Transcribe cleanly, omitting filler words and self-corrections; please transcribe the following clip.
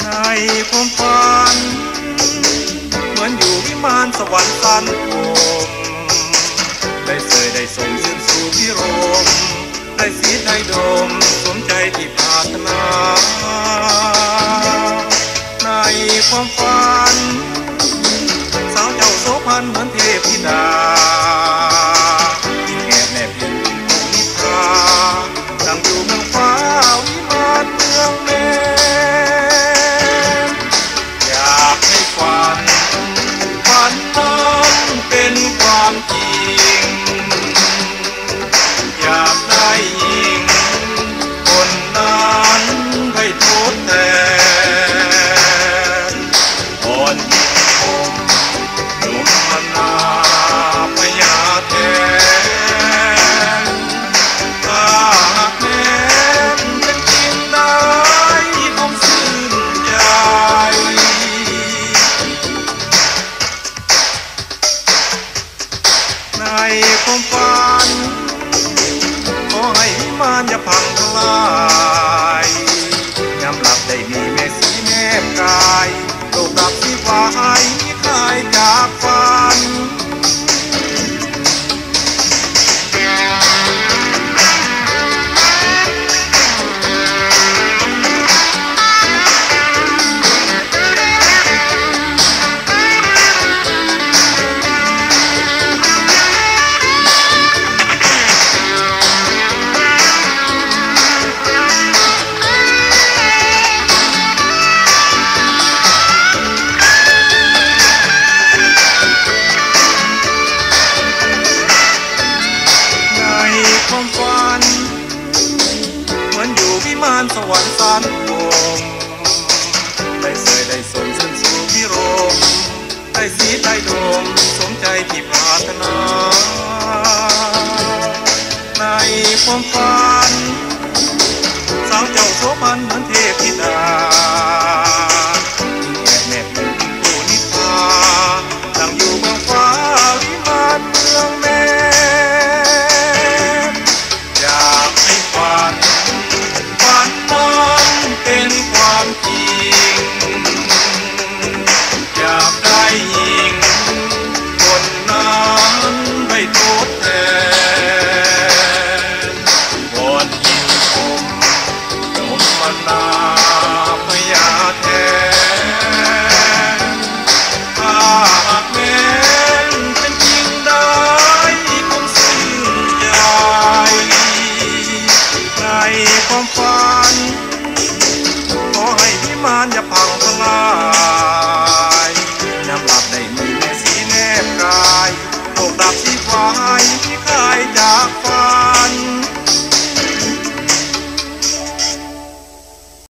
ในความฝันเหมือนอยู่วิมานสวรรค์สันโมได้เสยได้ส่งสิ้นสู่พิรมได้สีได้ดมสมใจที่ปรารถนาในความฝันสาวเจ้าโสภณเหมือนเทพธิดายิ่งแอบแนบยิ่งผู้นิทราดังอยู่เมืองฟ้าวิมานเมืองแม่อยากให้ฝันนั้นเป็นความจริงอยากได้ยิงคนนั้นให้ทดแทนอ่อนยิ่งคงหนุ่มมนาพญาแทนถ้าหากแม้นเป็นจริงได้คงชื่นใจในความฝันขอให้วิมานอย่าพังทลายยามหลับได้มีแม่สีแนบกายโลกดับที่ฟ้าให้คลายจากฝันความฝันเหมือนอยู่วิมานสวรรค์สันโมได้เสยได้สมสิ้นสู่พิรมได้สีได้ดมสมใจที่ปรารถนาในความฝันสาวเจ้าโสภณเหมือนเทพธิดายิ่งแอบแนบยิ่งผู้นิทราดังอยู่เมืองฟ้าวิมานเมืองแม่เป็นความจริงอยากได้ยิงคนนั้นให้ทดแทนวอนยิ่งคงหนุ่มมนาพญาแทนถ้าหากแม้นเป็นจริงได้คงชื่นใจในความฝันขอให้วิมานอย่าพังทลายยามหลับได้มีแม่สีแนบกายโลกดับที่ฟ้าให้คลายจาก